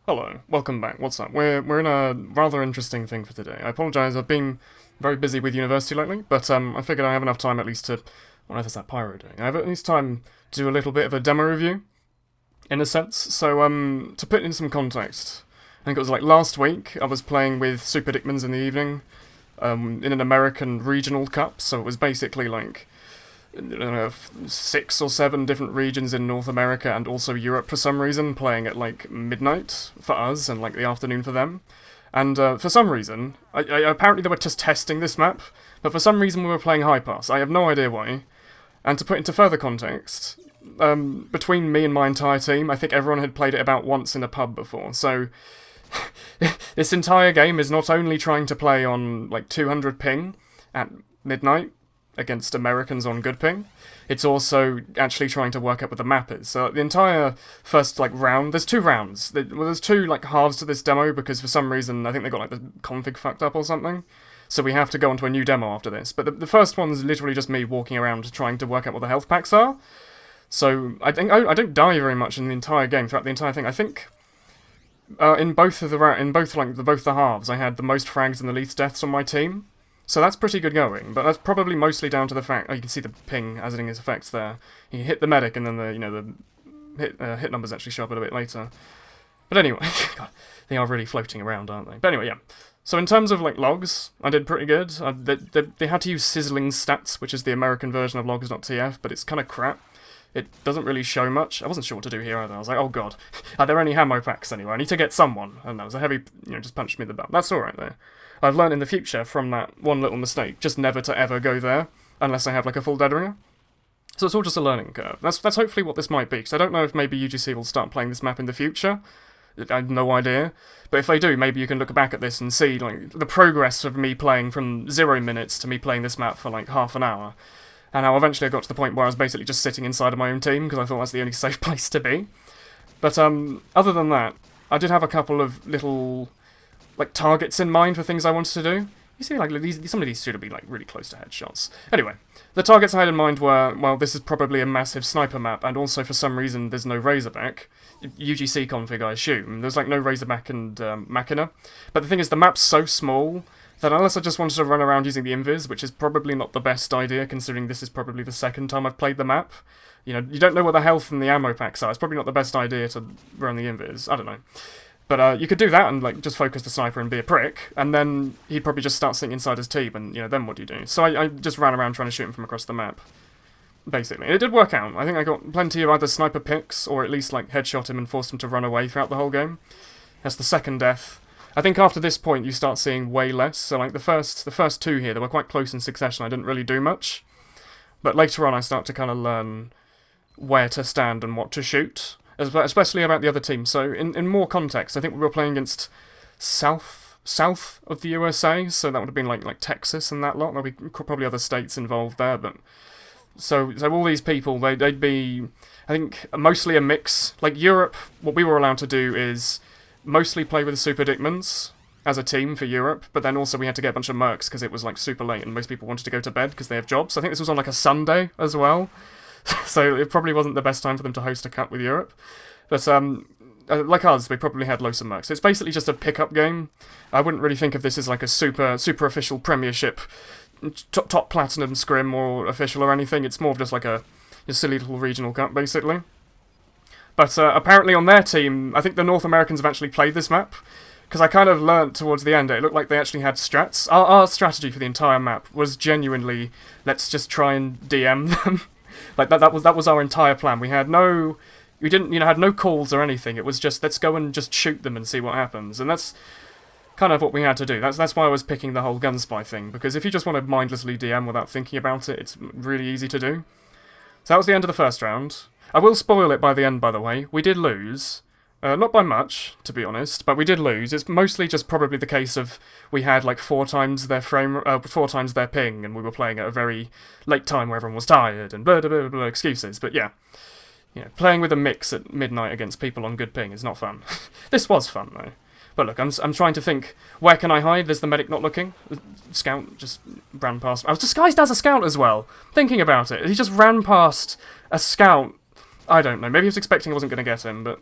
Hello, welcome back. What's up? We're in a rather interesting thing for today. I apologise, I've been very busy with university lately, but I figured I have enough time at least to... What on earth is that pyro doing? I have at least time to do a little bit of a demo review, in a sense. So, to put in some context, I think it was like last week, I was playing with Super Dickmans in the evening, in an American regional cup, so it was basically like... I don't know, 6 or 7 different regions in North America and also Europe for some reason, playing at like midnight for us and like the afternoon for them. And for some reason, apparently they were just testing this map, but for some reason we were playing high pass. I have no idea why. And to put into further context, between me and my entire team, I think everyone had played it about once in a pub before. So this entire game is not only trying to play on like 200 ping at midnight, against Americans on good ping, it's also actually trying to work out what the map is. So the entire first like round, there's 2 rounds. There's 2 like halves to this demo because for some reason I think they got like the config fucked up or something. So we have to go onto a new demo after this. But the first one's literally just me walking around trying to work out what the health packs are. So I think I don't die very much in the entire game throughout the entire thing. I think in both the halves I had the most frags and the least deaths on my team. So that's pretty good going, but that's probably mostly down to the fact... Oh, you can see the ping as in its effects there. You hit the medic, and then the hit numbers actually show up a bit later. But anyway, God, they are really floating around, aren't they? But anyway, yeah. So in terms of like logs, I did pretty good. They had to use sizzling stats, which is the American version of logs.tf, but it's kind of crap. It doesn't really show much. I wasn't sure what to do here either. I was like, oh god, are there any ammo packs anyway? I need to get someone. And that was a heavy, just punched me in the butt. That's alright though. I've learned in the future from that one little mistake, just never to ever go there, unless I have like a full dead ringer. So it's all just a learning curve. That's hopefully what this might be, because I don't know if maybe UGC will start playing this map in the future. I have no idea. But if they do, maybe you can look back at this and see like the progress of me playing from 0 minutes to me playing this map for like half an hour. And how eventually I got to the point where I was basically just sitting inside of my own team, because I thought that's the only safe place to be. But other than that, I did have a couple of little... like targets in mind for things I wanted to do. You see, like some of these should be like really close to headshots. Anyway, the targets I had in mind were, well, this is probably a massive sniper map, and also for some reason there's no Razorback. UGC config, I assume. There's like no Razorback and Machina. But the thing is, the map's so small that unless I just wanted to run around using the invis, which is probably not the best idea considering this is probably the second time I've played the map. You know, you don't know what the health and the ammo packs are. It's probably not the best idea to run the invis. I don't know. But you could do that and like just focus the sniper and be a prick, and then he'd probably just start sitting inside his team, and then what do you do? So I just ran around trying to shoot him from across the map, basically. And it did work out. I think I got plenty of either sniper picks, or at least like headshot him and forced him to run away throughout the whole game. That's the second death. I think after this point you start seeing way less. So like the first 2 here, they were quite close in succession. I didn't really do much, but later on I start to kind of learn where to stand and what to shoot. Especially about the other team. So in more context, I think we were playing against south of the USA, so that would have been like Texas and that lot. There'll be probably other states involved there, but so all these people, they'd be, I think, mostly a mix. Like Europe, what we were allowed to do is mostly play with the Super Dickmans as a team for Europe, but then also we had to get a bunch of mercs because it was like super late and most people wanted to go to bed because they have jobs. I think this was on like a Sunday as well. So it probably wasn't the best time for them to host a cup with Europe. But like us, we probably had loads of mercs. It's basically just a pickup game. I wouldn't really think of this as like a super official Premiership, top platinum scrim or official or anything. It's more of just like a silly little regional cup, basically. But apparently on their team, I think the North Americans have actually played this map. Because I kind of learnt towards the end, it looked like they actually had strats. Our strategy for the entire map was genuinely, let's just try and DM them. Like that was our entire plan. We had no calls or anything. It was just let's go and just shoot them and see what happens. And that's kind of what we had to do. That's why I was picking the whole gunspy thing, because if you just want to mindlessly DM without thinking about it, it's really easy to do. So that was the end of the first round. I will spoil it by the end, by the way. We did lose. Not by much, to be honest, but we did lose. It's mostly just probably the case of we had like 4 times their ping, and we were playing at a very late time where everyone was tired and blah blah blah, blah excuses. But yeah, playing with a mix at midnight against people on good ping is not fun. This was fun though. But look, I'm trying to think, where can I hide? There's the medic not looking. The scout just ran past. I was disguised as a scout as well. Thinking about it, he just ran past a scout, I don't know, maybe he was expecting I wasn't going to get him, but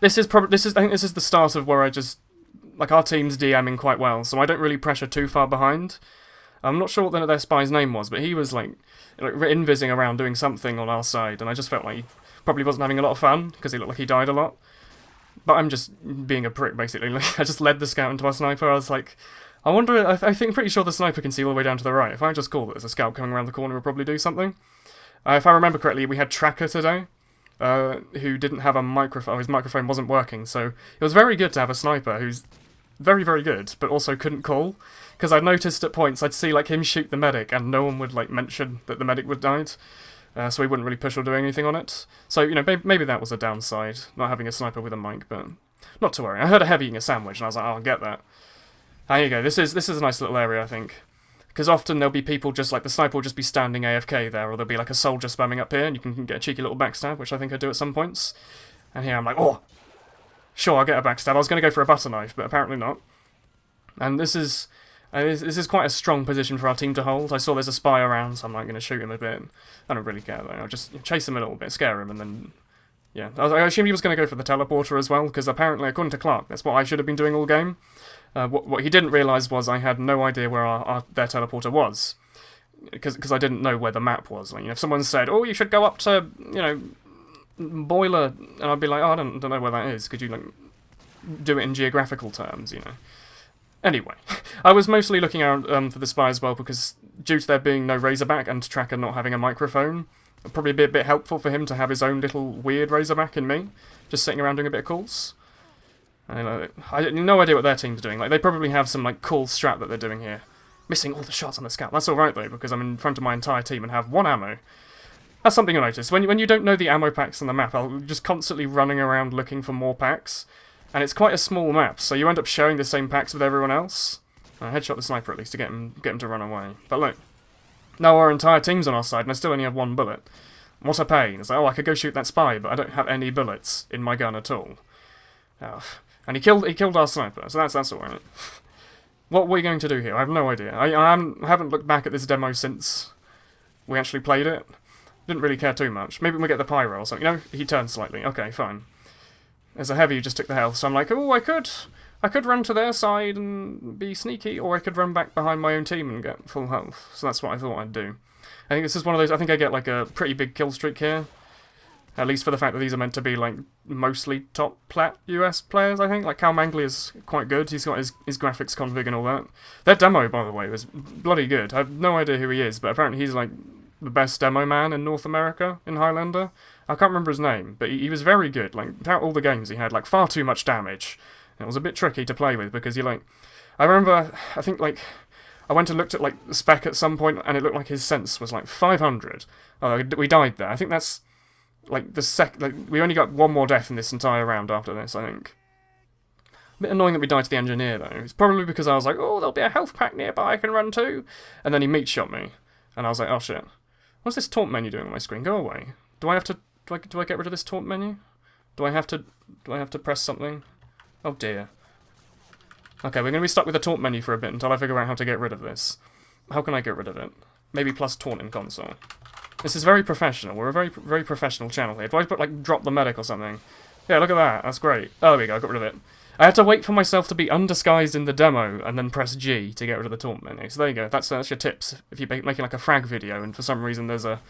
I think this is the start of where I just, like, our team's DMing quite well, so I don't really pressure too far behind. I'm not sure what their spy's name was, but he was, like invising around doing something on our side, and I just felt like he probably wasn't having a lot of fun, because he looked like he died a lot. But I'm just being a prick, basically. Like, I just led the scout into our sniper. I was like, I wonder, I think pretty sure the sniper can see all the way down to the right. If I just call that there's a scout coming around the corner, we'll probably do something. If I remember correctly, we had Tracker today, who didn't have a microphone. His microphone wasn't working, so it was very good to have a sniper who's very, very good, but also couldn't call. Because I noticed at points I'd see like him shoot the medic, and no one would like mention that the medic would died. So he wouldn't really push or do anything on it. So, you know, maybe that was a downside, not having a sniper with a mic, but not to worry. I heard a heavy eating a sandwich, and I was like, oh, I'll get that. There you go. This is a nice little area, I think. Because often there'll be people just like, the sniper will just be standing AFK there, or there'll be like a soldier spamming up here, and you can get a cheeky little backstab, which I think I do at some points. And here I'm like, oh, sure, I'll get a backstab. I was going to go for a butter knife, but apparently not. And this is quite a strong position for our team to hold. I saw there's a spy around, so I'm like going to shoot him a bit. I don't really care though. I'll just chase him a little bit, scare him, and then yeah. I assumed he was going to go for the teleporter as well, because apparently, according to Clark, that's what I should have been doing all game. What he didn't realise was I had no idea where their teleporter was, because I didn't know where the map was. Like, you know, if someone said, "Oh, you should go up to, you know, Boiler," and I'd be like, "Oh, I don't know where that is." Could you like do it in geographical terms, you know? Anyway, I was mostly looking out for the spy as well, because due to there being no Razorback and Tracker not having a microphone, it'd probably be a bit helpful for him to have his own little weird Razorback in me, just sitting around doing a bit of calls. I had no idea what their team's doing. Like, they probably have some like cool strat that they're doing here. Missing all the shots on the scout. That's alright though, because I'm in front of my entire team and have 1 ammo. That's something I noticed. When you don't know the ammo packs on the map, I'll just constantly running around looking for more packs. And it's quite a small map, so you end up sharing the same packs with everyone else. I headshot the sniper at least to get him to run away. But look, now our entire team's on our side, and I still only have 1 bullet. What a pain. It's like, oh, I could go shoot that spy, but I don't have any bullets in my gun at all. Oh. And he killed our sniper, so that's alright. What were we going to do here? I have no idea. I haven't looked back at this demo since we actually played it. Didn't really care too much. Maybe we'll get the pyro or something. You know, he turned slightly. Okay, fine. There's a heavy who just took the health, so I'm like, oh, I could run to their side and be sneaky, or I could run back behind my own team and get full health. So that's what I thought I'd do. I think this is one of those, I think I get like a pretty big kill streak here. At least for the fact that these are meant to be like mostly top plat US players, I think. Like Cal Mangley is quite good, he's got his graphics config and all that. Their demo, by the way, was bloody good. I have no idea who he is, but apparently he's like the best demo man in North America in Highlander. I can't remember his name, but he was very good. Like, throughout all the games he had like far too much damage. And it was a bit tricky to play with, because you like... I remember, I think like... I went and looked at like the spec at some point, and it looked like his sense was like 500. Oh, we died there. I think that's like the like we only got 1 more death in this entire round after this, I think. A bit annoying that we died to the engineer though. It's probably because I was like, oh, there'll be a health pack nearby I can run to. And then he meat shot me. And I was like, oh shit. What's this taunt menu doing on my screen? Go away. Do I get rid of this taunt menu? Do I have to press something? Oh dear. Okay, we're going to be stuck with the taunt menu for a bit until I figure out how to get rid of this. How can I get rid of it? Maybe plus taunt in console. This is very professional. We're a very, very professional channel here. If I put, like, drop the medic or something... Yeah, look at that. That's great. Oh, there we go. I got rid of it. I had to wait for myself to be undisguised in the demo and then press G to get rid of the taunt menu. So there you go. That's your tips. If you're making, like, a frag video and for some reason there's a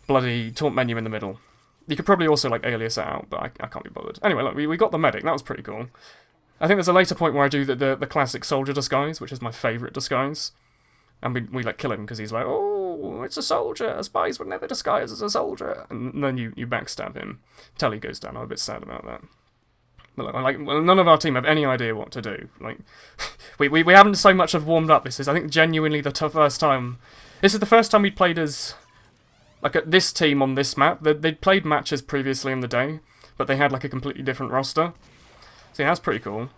bloody taunt menu in the middle. You could probably also, like, alias it out, but I can't be bothered. Anyway, look, we got the medic. That was pretty cool. I think there's a later point where I do the classic soldier disguise, which is my favourite disguise. And we like kill him because he's like, oh, it's a soldier. A spies would never disguise as a soldier. And then you backstab him. Telly goes down. I'm a bit sad about that. But like, none of our team have any idea what to do. Like, we haven't so much have warmed up. This is, I think, genuinely the first time. This is the first time we played as like this team on this map. They'd played matches previously in the day, but they had like a completely different roster. See, that's pretty cool.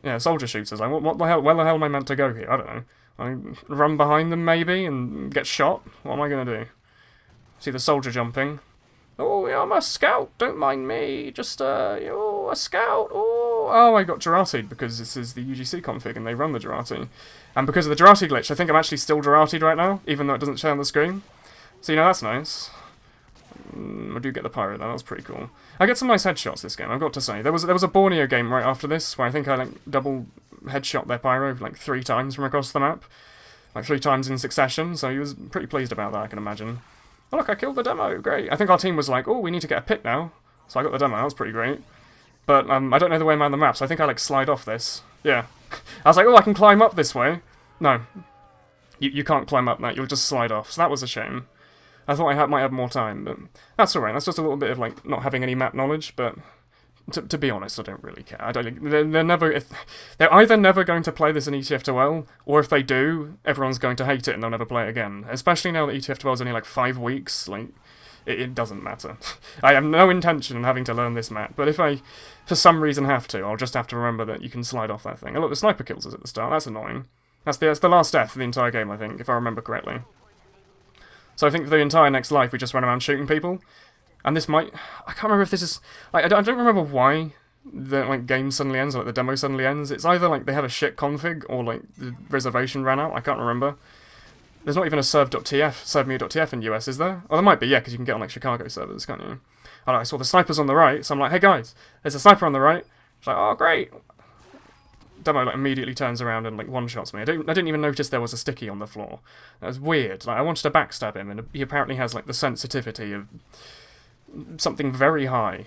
Yeah, soldier shooters. Like, what the hell? Where the hell am I meant to go here? I don't know. I run behind them maybe and get shot. What am I gonna do? See the soldier jumping. Oh, yeah, I'm a scout. Don't mind me. Just oh, a scout. Oh, I got Gerati'd because this is the UGC config and they run the Gerati. And because of the Gerati glitch, I think I'm actually still Gerati'd right now, even though it doesn't show on the screen. So, you know, that's nice. I do get the pyro though, that's pretty cool. I get some nice headshots this game, I've got to say. There was a Borneo game right after this, where I think I like double headshot their pyro like 3 times from across the map. Like 3 times in succession, so he was pretty pleased about that, I can imagine. Oh look, I killed the demo, great. I think our team was like, oh, we need to get a pit now. So I got the demo, that was pretty great. But I don't know the way around the map, so I think I like slide off this. Yeah. I was like, oh, I can climb up this way. No. You can't climb up that, you'll just slide off, so that was a shame. I thought I might have more time, but that's alright. That's just a little bit of, like, not having any map knowledge, but to be honest, I don't really care. I don't. They're either never going to play this in ETF2L, or if they do, everyone's going to hate it and they'll never play it again. Especially now that ETF2L is only, like, 5 weeks, like, it doesn't matter. I have no intention in having to learn this map, but if I, for some reason, have to, I'll just have to remember that you can slide off that thing. Oh, look, the sniper kills us at the start, that's annoying. That's the last death of the entire game, I think, if I remember correctly. So I think for the entire next life we just run around shooting people. And this might... I can't remember if this is... I don't remember why the like game suddenly ends, or like the demo suddenly ends. It's either like they have a shit config, or like the reservation ran out, I can't remember. There's not even a serve.me.tf in US, is there? Oh, there might be, yeah, because you can get on like Chicago servers, can't you? Oh, I saw the snipers on the right, so I'm like, hey guys, there's a sniper on the right. It's like, oh great. Demo like immediately turns around and like one-shots me. I didn't even notice there was a sticky on the floor. That was weird. Like I wanted to backstab him, and he apparently has like the sensitivity of something very high.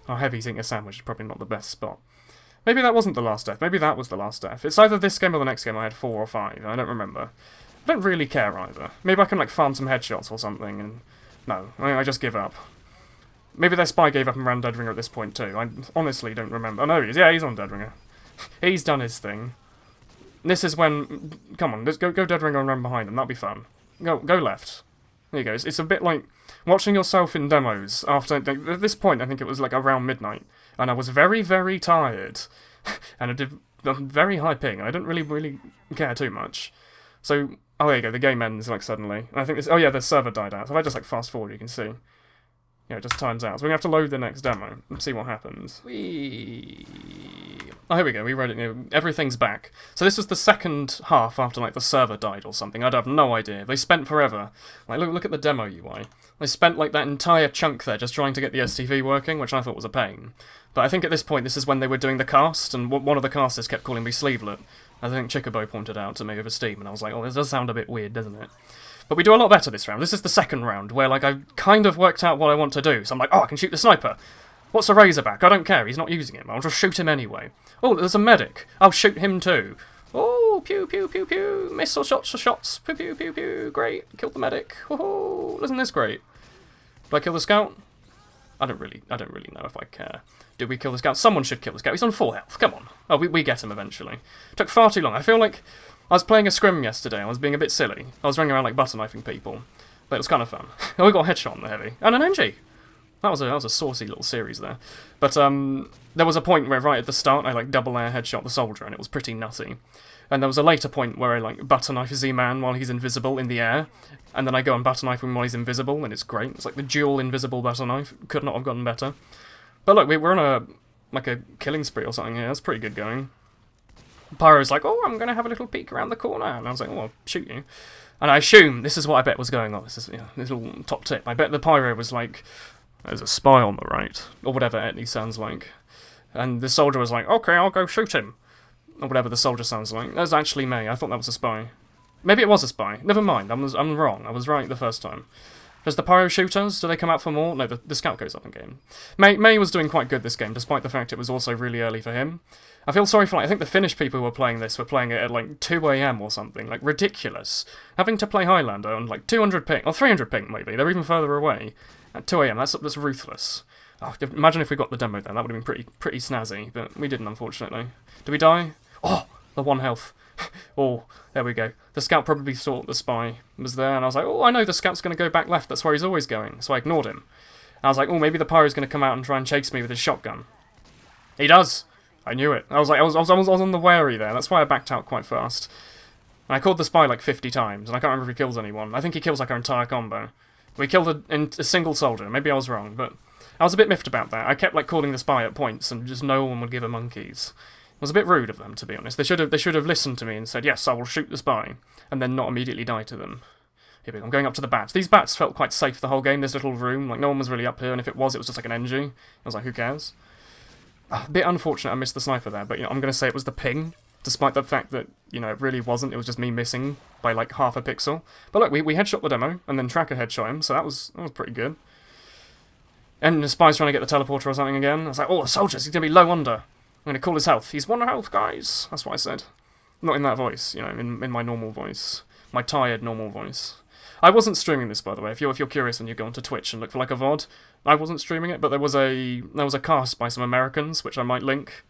Oh, heavy's eating a sandwich is probably not the best spot. Maybe that wasn't the last death. Maybe that was the last death. It's either this game or the next game I had 4 or 5. I don't remember. I don't really care either. Maybe I can like farm some headshots or something, and no, I just give up. Maybe their spy gave up and ran Deadringer at this point too. I honestly don't remember. Oh no, he's on Deadringer. He's done his thing. This is when... Come on, let's go Deadringer and run behind him. That'll be fun. Go left. There you go. It's a bit like watching yourself in demos after... At this point, I think it was like around midnight. And I was very, very tired. And I did a very high ping. And I didn't really care too much. So... Oh, there you go. The game ends like suddenly. And I think this... Oh yeah, the server died out. So if I just like fast forward, you can see. Yeah, it just times out. So we're going to have to load the next demo and see what happens. Oh, here we go. We read it. Everything's back. So this was the second half after like the server died or something. I'd have no idea. They spent forever. Like, look at the demo UI. They spent like that entire chunk there just trying to get the STV working, which I thought was a pain. But I think at this point, this is when they were doing the cast, and one of the casters kept calling me Sleevelet. I think Chickabo pointed out to me over Steam, and I was like, oh, this does sound a bit weird, doesn't it? But we do a lot better this round. This is the second round, where like I've kind of worked out what I want to do. So I'm like, oh, I can shoot the sniper. What's a Razorback? I don't care, he's not using him. I'll just shoot him anyway. Oh, there's a medic. I'll shoot him too. Oh, pew, pew, pew, pew. Missile shots for shots. Pew, pew, pew, pew. Great. Killed the medic. Oh, isn't this great? Do I kill the scout? I don't really know if I care. Did we kill the scout? Someone should kill the scout. He's on 4 health. Come on. Oh, we get him eventually. Took far too long. I feel like I was playing a scrim yesterday. I was being a bit silly. I was running around like butter knifing people. But it was kind of fun. Oh, we got a headshot on the heavy. And an NG. That was a saucy little series there. But there was a point where right at the start I like double air headshot the soldier, and it was pretty nutty. And there was a later point where I like butter knife Z-Man while he's invisible in the air, and then I go and butter knife him while he's invisible, and it's great. It's like the dual invisible butter knife. Could not have gotten better. But look, we're on a killing spree or something here. That's pretty good going. Pyro's like, oh, I'm going to have a little peek around the corner. And I was like, oh, I'll shoot you. And I assume, this is what I bet was going on. This is this little top tip. I bet the Pyro was like, there's a spy on the right. Or whatever it sounds like. And the soldier was like, okay, I'll go shoot him. Or whatever the soldier sounds like. That was actually me. I thought that was a spy. Maybe it was a spy. Never mind. I'm wrong. I was right the first time. Does the Pyro shoot us? Do they come out for more? No, the scout goes up in game. May was doing quite good this game, despite the fact it was also really early for him. I feel sorry for, like, I think the Finnish people who were playing this were playing it at, like, 2 AM or something. Like, ridiculous. Having to play Highlander on, like, 200 ping, or 300 ping, maybe. They're even further away. At 2 AM, that's ruthless. Oh, imagine if we got the demo then. That would have been pretty snazzy, but we didn't, unfortunately. Did we die? Oh, the 1 health. Oh, there we go. The scout probably thought the spy was there, and I was like, oh, I know the scout's going to go back left. That's where he's always going. So I ignored him. And I was like, oh, maybe the Pyro's going to come out and try and chase me with his shotgun. He does. I knew it. I was like, I was on the wary there. That's why I backed out quite fast. And I called the spy like 50 times, and I can't remember if he kills anyone. I think he kills like our entire combo. We killed a single soldier. Maybe I was wrong, but I was a bit miffed about that. I kept like calling the spy at points, and just no one would give a monkeys. It was a bit rude of them, to be honest. They should have listened to me and said, yes, I will shoot the spy, and then not immediately die to them. Here we go, I'm going up to the bats. These bats felt quite safe the whole game, this little room. Like, no one was really up here, and if it was just like an NG. I was like, who cares? A bit unfortunate I missed the sniper there, but, you know, I'm going to say it was the ping. Despite the fact that, you know, it really wasn't. It was just me missing by, like, half a pixel. But look, we headshot the demo, and then Tracker headshot him, so that was pretty good. And the spy's trying to get the teleporter or something again. I was like, oh, the soldiers, he's going to be low under. I'm going to call his health. He's 1 health, guys. That's what I said. Not in that voice, you know, in my normal voice. My tired, normal voice. I wasn't streaming this, by the way. If you're curious and you go onto Twitch and look for, like, a VOD, I wasn't streaming it, but there was a cast by some Americans, which I might link.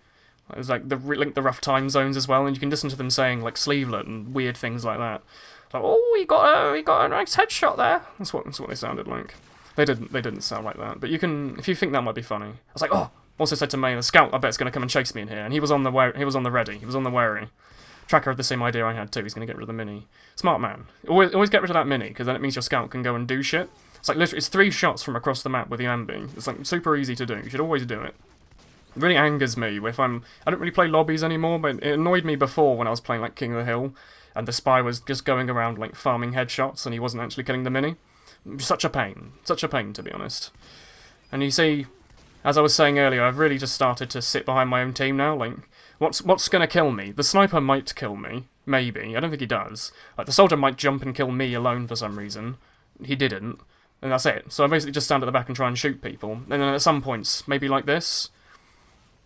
It was like link the rough time zones as well, and you can listen to them saying like Sleevelet and weird things like that. Like, oh, he got a nice headshot there. That's what they sounded like. They didn't sound like that. But you can, if you think that might be funny. I was like, oh. Also said to May, the scout, I bet is going to come and chase me in here, and he was on the ready. He was on the wary. Tracker had the same idea I had too. He's going to get rid of the mini. Smart man. Always get rid of that mini, because then it means your scout can go and do shit. It's like literally, it's 3 shots from across the map with the ambi. It's like super easy to do. You should always do it. It really angers me if I don't really play lobbies anymore, but it annoyed me before when I was playing like King of the Hill, and the spy was just going around like farming headshots, and he wasn't actually killing the mini. Such a pain to be honest. And you see, as I was saying earlier, I've really just started to sit behind my own team now. Like, what's gonna kill me? The sniper might kill me, maybe. I don't think he does. Like, the soldier might jump and kill me alone for some reason. He didn't, and that's it. So I basically just stand at the back and try and shoot people. And then at some points, maybe like this.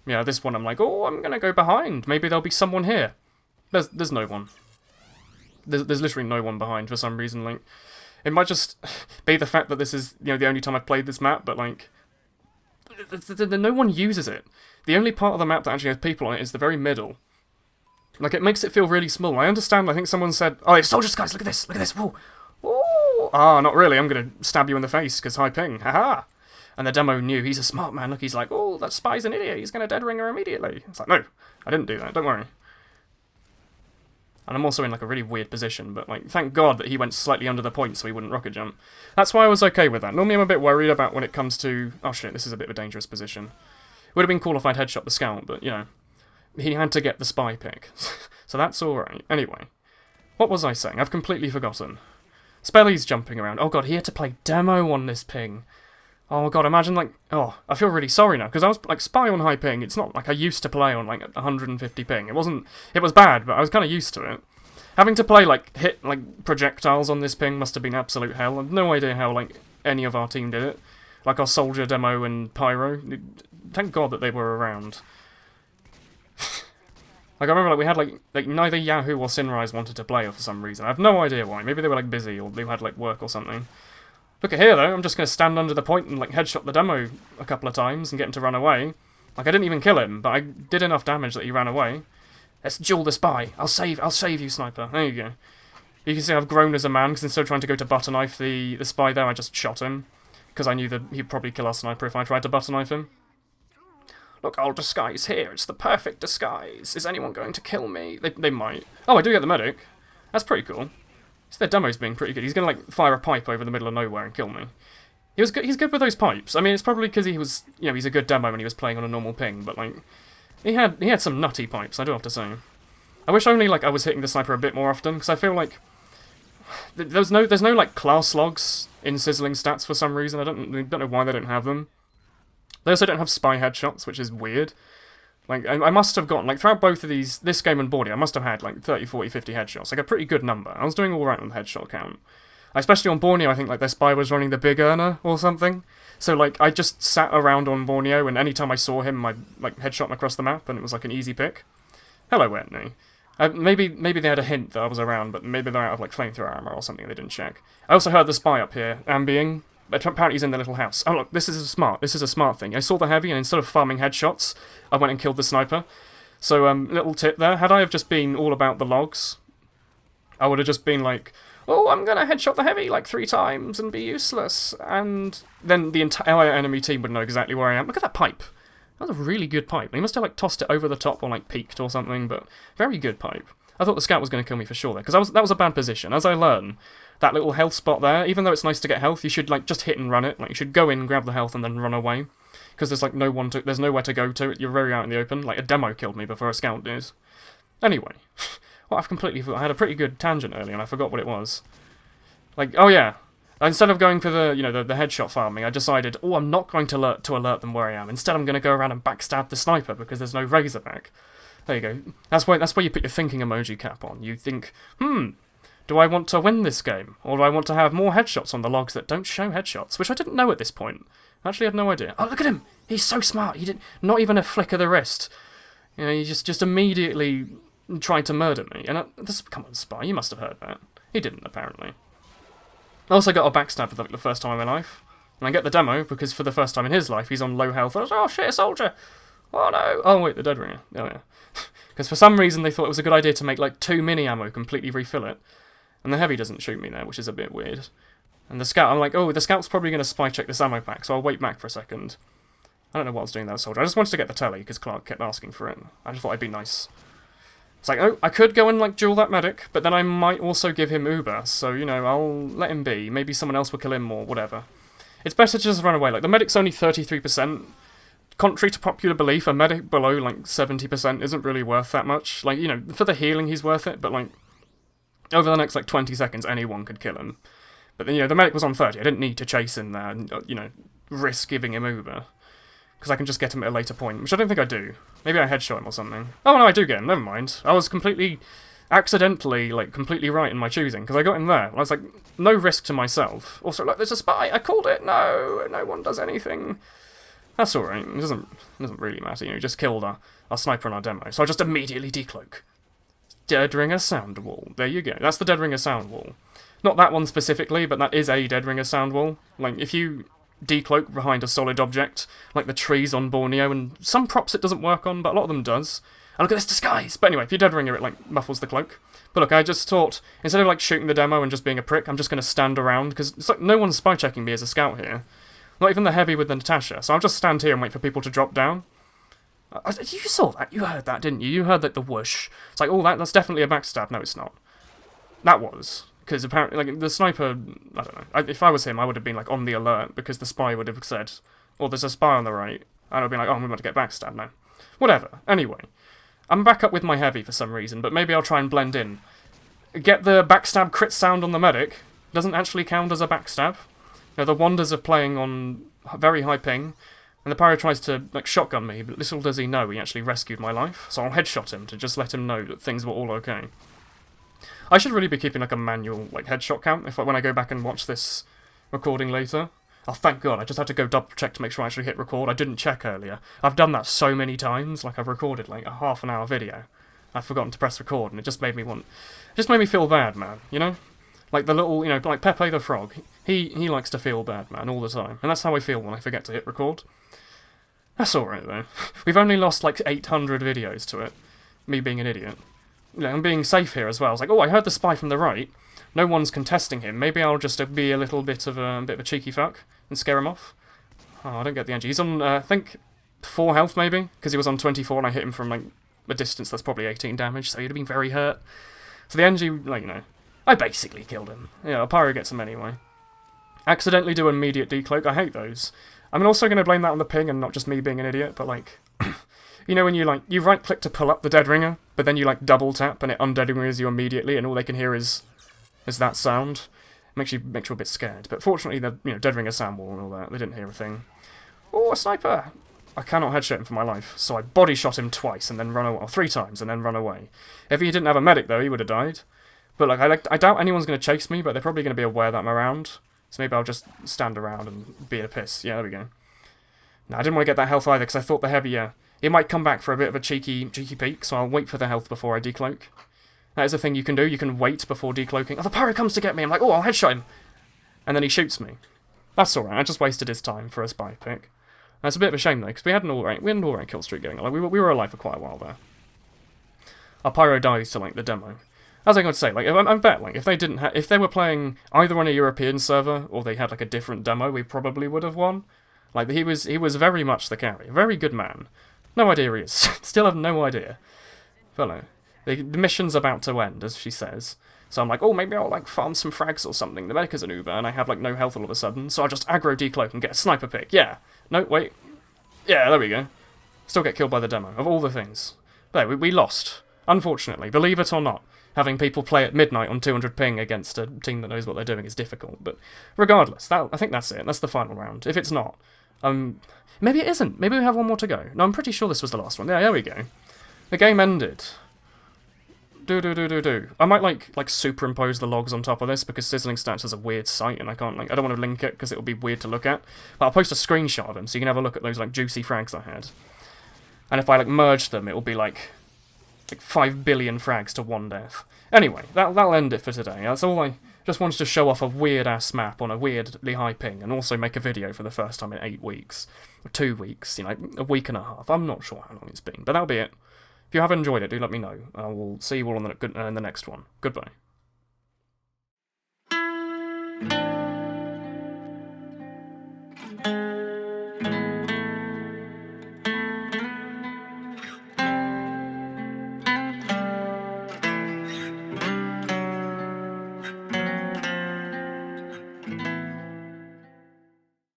Yeah, this one I'm like, oh, I'm gonna go behind. Maybe there'll be someone here. There's no one. There's literally no one behind for some reason. Like, it might just be the fact that this is, you know, the only time I've played this map, but like, no one uses it. The only part of the map that actually has people on it is the very middle. Like, it makes it feel really small. I understand. I think someone said, oh, it's soldiers, guys. Look at this. Look at this. Whoa. Whoa. Ah, not really. I'm gonna stab you in the face because high ping. Haha. And the demo knew. He's a smart man. Look, he's like, oh, that spy's an idiot. He's going to dead ring her immediately. It's like, no, I didn't do that. Don't worry. And I'm also in like a really weird position, but like, thank God that he went slightly under the point so he wouldn't rocket jump. That's why I was okay with that. Normally I'm a bit worried about when it comes to, oh shit, this is a bit of a dangerous position. It would have been cool if I'd headshot the scout, but you know, he had to get the spy pick. So that's alright. Anyway, what was I saying? I've completely forgotten. Spelly's jumping around. Oh god, he had to play demo on this ping. Oh god, imagine like, oh, I feel really sorry now, because I was like spy on high ping. It's not like I used to play on like 150 ping. It was bad, but I was kind of used to it. Having to play like hit like projectiles on this ping must have been absolute hell. I have no idea how like any of our team did it. Like our soldier demo and pyro. Thank god that they were around. Like I remember like we had like neither Yahoo or Sinrise wanted to play for some reason. I have no idea why. Maybe they were like busy or they had like work or something. Look at here, though. I'm just going to stand under the point and, like, headshot the demo a couple of times and get him to run away. Like, I didn't even kill him, but I did enough damage that he ran away. Let's duel the spy. I'll save you, sniper. There you go. You can see I've grown as a man, because instead of trying to go to butter knife the spy there, I just shot him. Because I knew that he'd probably kill our sniper if I tried to butter knife him. Look, I'll disguise here. It's the perfect disguise. Is anyone going to kill me? They might. Oh, I do get the medic. That's pretty cool. So their demo's being pretty good. He's going to, like, fire a pipe over the middle of nowhere and kill me. He's good with those pipes. I mean, it's probably because he was, you know, he's a good demo when he was playing on a normal ping, but, like, he had some nutty pipes, I do have to say. I wish only, like, I was hitting the sniper a bit more often, because I feel like there's no, like, class logs in sizzling stats for some reason. I don't know why they don't have them. They also don't have spy headshots, which is weird. Like, I must have gotten, like, throughout both of these, this game and Bordy, I must have had, like, 30, 40, 50 headshots. Like, a pretty good number. I was doing alright on the headshot count. Especially on Borneo, I think, like, their spy was running the big earner or something. So, like, I just sat around on Borneo, and anytime I saw him, I, like, headshot him across the map, and it was, like, an easy pick. Hello, Whitney. Maybe they had a hint that I was around, but maybe they're out of, like, flamethrower ammo or something they didn't check. I also heard the spy up here, ambying. Apparently he's in the little house. Oh look, this is a smart thing. I saw the heavy, and instead of farming headshots, I went and killed the sniper. So, little tip there. Had I have just been all about the logs, I would have just been like, oh, I'm gonna headshot the heavy like 3 times and be useless. And then the entire enemy team would know exactly where I am. Look at that pipe. That was a really good pipe. He must have like tossed it over the top or like peeked or something, but very good pipe. I thought the scout was going to kill me for sure there, because that was a bad position. As I learn, that little health spot there, even though it's nice to get health, you should like just hit and run it. Like you should go in, grab the health, and then run away, because there's like there's nowhere to go to. You're very out in the open. Like a demo killed me before a scout did. Anyway, well, I've completely forgot. I had a pretty good tangent earlier, and I forgot what it was. Like, oh yeah, instead of going for the, you know, the headshot farming, I decided, oh, I'm not going to alert them where I am. Instead, I'm going to go around and backstab the sniper because there's no razorback. There you go. That's where you put your thinking emoji cap on. You think, do I want to win this game? Or do I want to have more headshots on the logs that don't show headshots? Which I didn't know at this point. I actually had no idea. Oh, look at him! He's so smart. He did not even a flick of the wrist. You know, he just immediately tried to murder me. And come on, Spy, you must have heard that. He didn't, apparently. I also got a backstab for the first time in my life. And I get the demo, because for the first time in his life, he's on low health. I was like, oh shit, a soldier! Oh no! Oh wait, the dead ringer. Oh yeah. Because for some reason they thought it was a good idea to make like 2 mini ammo, completely refill it. And the heavy doesn't shoot me there, which is a bit weird. And the scout, I'm like, oh, the scout's probably going to spy check this ammo pack, so I'll wait back for a second. I don't know what I was doing there, soldier. I just wanted to get the telly, because Clark kept asking for it. I just thought it'd be nice. It's like, oh, I could go and, like, duel that medic, but then I might also give him Uber, so, you know, I'll let him be. Maybe someone else will kill him, or whatever. It's better to just run away. Like, the medic's only 33%. Contrary to popular belief, a medic below, like, 70% isn't really worth that much. Like, you know, for the healing, he's worth it, but, like, over the next, like, 20 seconds, anyone could kill him. But then, you know, the medic was on 30. I didn't need to chase him there and, you know, risk giving him Uber. Because I can just get him at a later point, which I don't think I do. Maybe I headshot him or something. Oh, no, I do get him. Never mind. I was accidentally, like, completely right in my choosing, because I got him there. I was like, no risk to myself. Also, like, there's a spy. I called it. No one does anything. That's alright. It doesn't really matter. You know, just killed our sniper on our demo. So I just immediately decloak. Dead ringer sound wall. There you go. That's the dead ringer sound wall. Not that one specifically, but that is a dead ringer sound wall. Like, if you decloak behind a solid object, like the trees on Borneo, and some props it doesn't work on, but a lot of them does. And look at this disguise! But anyway, if you dead ringer it, like, muffles the cloak. But look, I just thought, instead of, like, shooting the demo and just being a prick, I'm just going to stand around, because it's like no one's spy checking me as a scout here. Not even the heavy with the Natasha, so I'll just stand here and wait for people to drop down. You saw that? You heard that, didn't you? You heard, like, the whoosh. It's like, oh, that's definitely a backstab. No, it's not. That was. Because apparently, like, the sniper, I don't know. If I was him, I would have been, like, on the alert, because the spy would have said, oh, there's a spy on the right. And I'd be like, oh, I'm about to get backstabbed now. Whatever. Anyway. I'm back up with my heavy for some reason, but maybe I'll try and blend in. Get the backstab crit sound on the medic. Doesn't actually count as a backstab. You know, the wonders of playing on very high ping. And the pyro tries to, like, shotgun me, but little does he know he actually rescued my life. So I'll headshot him to just let him know that things were all okay. I should really be keeping, like, a manual, like, headshot count when I go back and watch this recording later. Oh, thank God, I just had to go double check to make sure I actually hit record. I didn't check earlier. I've done that so many times, like, I've recorded, like, a half-an-hour video. I've forgotten to press record, and it just made me feel bad, man, you know? Like the little, you know, like Pepe the Frog. He likes to feel bad, man, all the time. And that's how I feel when I forget to hit record. That's alright, though. We've only lost, like, 800 videos to it. Me being an idiot. You know, I'm being safe here as well. I was like, oh, I heard the spy from the right. No one's contesting him. Maybe I'll just be a little bit of a cheeky fuck and scare him off. Oh, I don't get the NG. He's on, I think, 4 health, maybe? Because he was on 24 and I hit him from, like, a distance that's probably 18 damage, so he'd have been very hurt. So the NG, like, you know, I basically killed him. Yeah, a pyro gets him anyway. Accidentally do an immediate decloak. I hate those. I'm also going to blame that on the ping and not just me being an idiot, but, like, you know when you, like, you right-click to pull up the dead ringer, but then you, like, double-tap and it undead ringers you immediately, and all they can hear is that sound. Makes you a bit scared. But fortunately, the, you know, dead ringer sound wall and all that, they didn't hear a thing. Oh, a sniper! I cannot headshot him for my life, so I body shot him twice and then run away, or 3 times and then run away. If he didn't have a medic, though, he would have died. But, like, I doubt anyone's going to chase me, but they're probably going to be aware that I'm around. So maybe I'll just stand around and be a piss. Yeah, there we go. No, I didn't want to get that health either, because I thought the heavier... It might come back for a bit of a cheeky peek, so I'll wait for the health before I decloak. That is a thing you can do. You can wait before decloaking. Oh, the pyro comes to get me. I'm like, oh, I'll headshot him. And then he shoots me. That's alright. I just wasted his time for a spy pick. That's a bit of a shame, though, because we had an alright kill streak going on. Like, we were alive for quite a while there. Our pyro dies to, like, the demo. As I was going to say, like, I bet, like, if they were playing either on a European server or they had, like, a different demo, we probably would have won. Like, he was very much the carry. Very good man. No idea he is. Still have no idea. Fellow. The mission's about to end, as she says. So I'm like, oh, maybe I'll, like, farm some frags or something. The medic is an Uber, and I have, like, no health all of a sudden. So I'll just aggro decloak and get a sniper pick. Yeah. No, wait. Yeah, there we go. Still get killed by the demo, of all the things. There, we lost. Unfortunately. Believe it or not. having people play at midnight on 200 ping against a team that knows what they're doing is difficult. But regardless, I think that's it. That's the final round. If it's not, maybe it isn't. Maybe we have one more to go. No, I'm pretty sure this was the last one. Yeah, there we go. The game ended. I might like superimpose the logs on top of this because Sizzling Stats is a weird site and I don't want to link it because it will be weird to look at. But I'll post a screenshot of them so you can have a look at those like juicy frags I had. And if I like merge them, it will be like 5 billion frags to 1 death. Anyway, that'll end it for today. That's all. I just wanted to show off a weird ass map on a weirdly high ping and also make a video for the first time in 8 weeks. Or 2 weeks, you know, a week and a half. I'm not sure how long it's been, but that'll be it. If you have enjoyed it, do let me know. I will see you all in the next one. Goodbye.